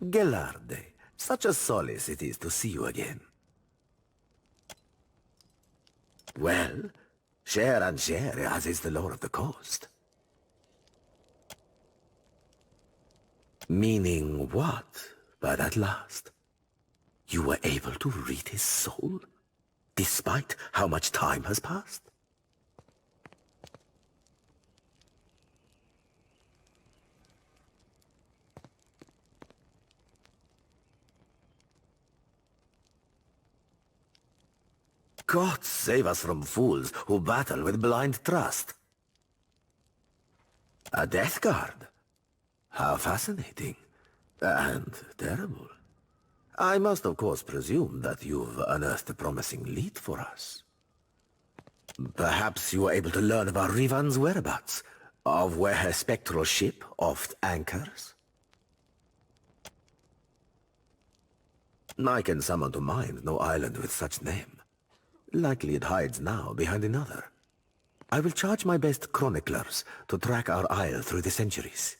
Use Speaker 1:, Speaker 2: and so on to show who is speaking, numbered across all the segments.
Speaker 1: Gelarde, such a solace it is to see you again. Well, share and share, as is the law of the coast. Meaning what, by that last? You were able to read his soul, despite how much time has passed? God save us from fools who battle with blind trust. A death guard? How fascinating. And terrible. I must of course presume that you've unearthed a promising lead for us. Perhaps you were able to learn about Rivan's whereabouts, of where her spectral ship oft anchors? I can summon to mind no island with such name. Likely it hides now behind another. I will charge my best chroniclers to track our isle through the centuries.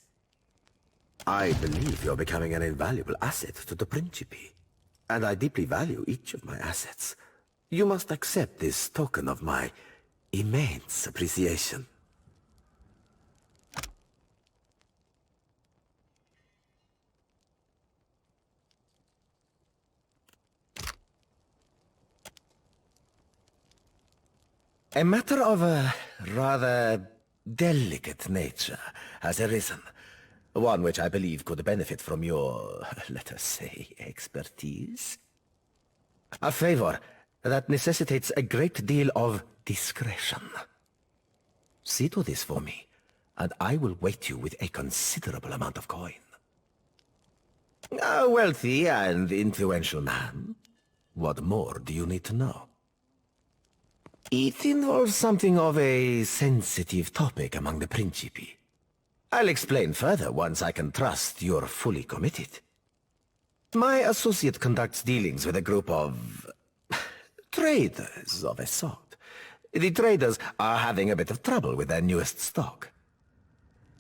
Speaker 1: I believe you're becoming an invaluable asset to the Principe, and I deeply value each of my assets. You must accept this token of my immense appreciation. A matter of a rather delicate nature has arisen. One which I believe could benefit from your, let us say, expertise. A favor that necessitates a great deal of discretion. See to this for me, and I will weight you with a considerable amount of coin. A wealthy and influential man. What more do you need to know? It involves something of a sensitive topic among the Principi. I'll explain further once I can trust you're fully committed. My associate conducts dealings with a group of traders of a sort. The traders are having a bit of trouble with their newest stock.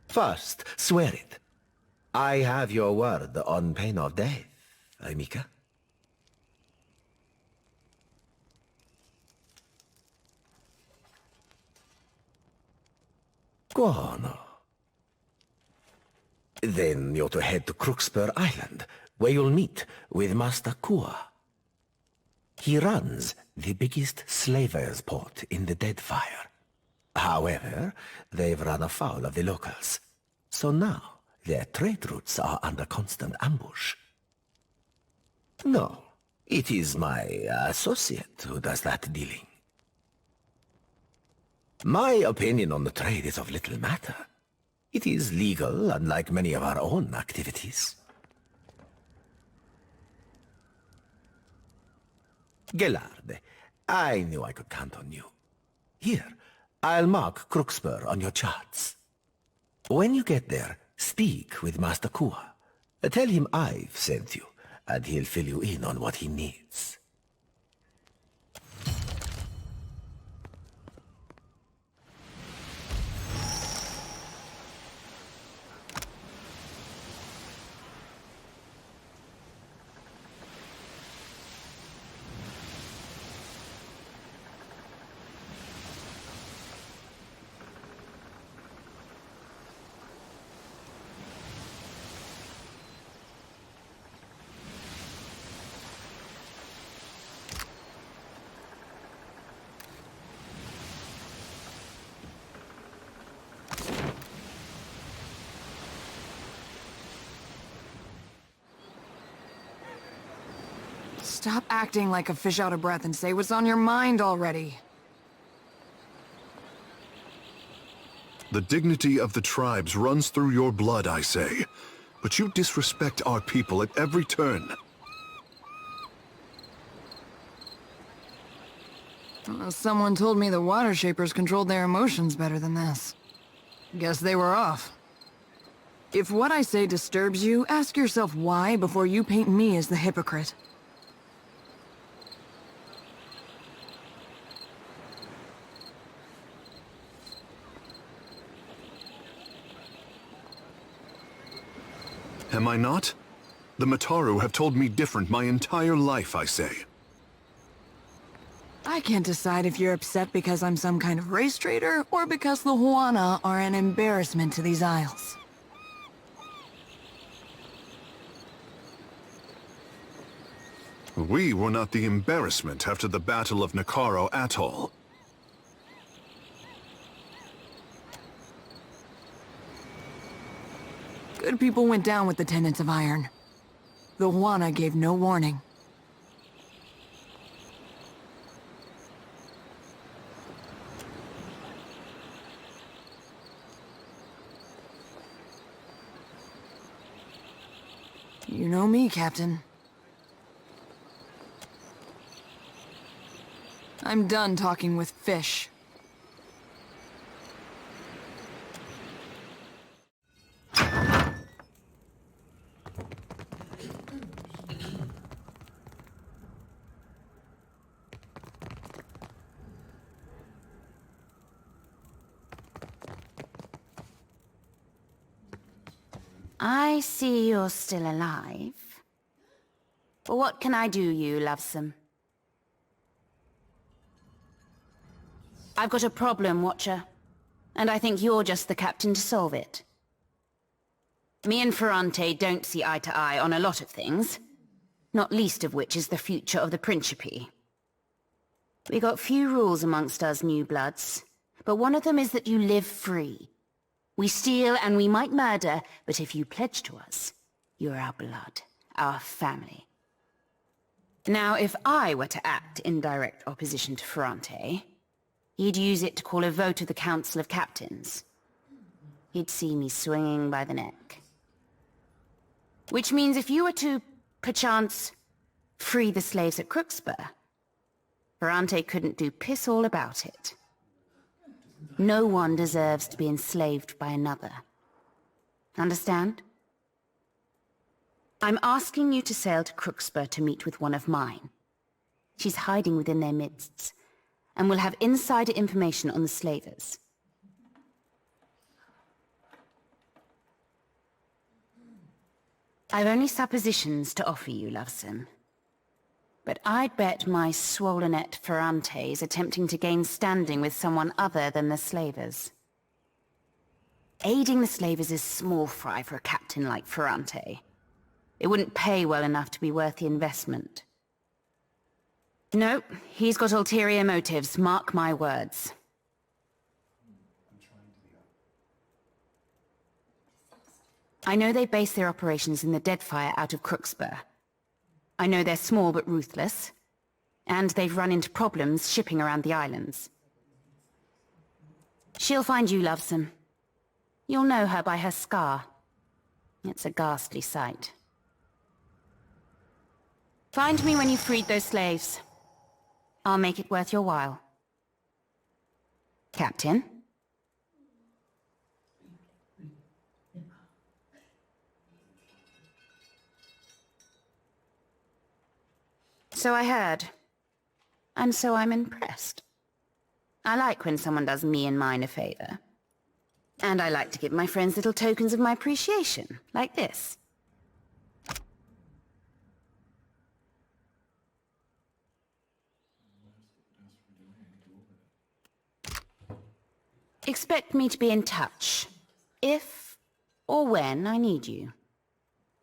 Speaker 1: First, swear it. I have your word on pain of death, Amica. Guano. Then you're to head to Crookspur Island, where you'll meet with Master Kua. He runs the biggest slavers' port in the Deadfire. However, they've run afoul of the locals, so now their trade routes are under constant ambush. No, it is my associate who does that dealing. My opinion on the trade is of little matter. It is legal, unlike many of our own activities. Gelarde, I knew I could count on you. Here, I'll mark Crookspur on your charts. When you get there, speak with Master Kua. Tell him I've sent you, and he'll fill you in on what he needs.
Speaker 2: Stop acting like a fish out of breath and say what's on your mind already.
Speaker 3: The dignity of the tribes runs through your blood, I say. But you disrespect our people at every turn.
Speaker 2: Someone told me the Water Shapers controlled their emotions better than this. Guess they were off. If what I say disturbs you, ask yourself why before you paint me as the hypocrite.
Speaker 3: Am I not? The Mataru have told me different my entire life, I say.
Speaker 2: I can't decide if you're upset because I'm some kind of race traitor, or because the Huana are an embarrassment to these isles.
Speaker 3: We were not the embarrassment after the Battle of Nakaro Atoll.
Speaker 2: Good people went down with the Tenants of Iron. The Huana gave no warning. You know me, Captain. I'm done talking with fish.
Speaker 4: I see you're still alive. But what can I do, you lovesome? I've got a problem, Watcher, and I think you're just the captain to solve it. Me and Ferrante don't see eye to eye on a lot of things, not least of which is the future of the Principe. We got few rules amongst us new bloods, but one of them is that you live free. We steal and we might murder, but if you pledge to us, you're our blood, our family. Now, if I were to act in direct opposition to Ferrante, he'd use it to call a vote of the Council of Captains. He'd see me swinging by the neck. Which means if you were to, perchance, free the slaves at Crooksburg, Ferrante couldn't do piss all about it. No one deserves to be enslaved by another. Understand? I'm asking you to sail to Crooksburg to meet with one of mine. She's hiding within their midst, and will have insider information on the slavers. I've only suppositions to offer you, lovesome. But I'd bet my swollenette Ferrante is attempting to gain standing with someone other than the slavers. Aiding the slavers is small fry for a captain like Ferrante. It wouldn't pay well enough to be worth the investment. No, he's got ulterior motives, mark my words. I know they base their operations in the Deadfire out of Crooksburg. I know they're small but ruthless, and they've run into problems shipping around the islands. She'll find you, lovesome. You'll know her by her scar. It's a ghastly sight. Find me when you've freed those slaves. I'll make it worth your while. Captain? So I heard. And so I'm impressed. I like when someone does me and mine a favor. And I like to give my friends little tokens of my appreciation, like this. Expect me to be in touch, if or when I need you.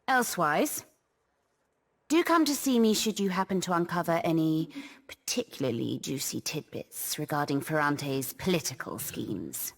Speaker 4: Elsewise, do come to see me should you happen to uncover any particularly juicy tidbits regarding Ferrante's political schemes.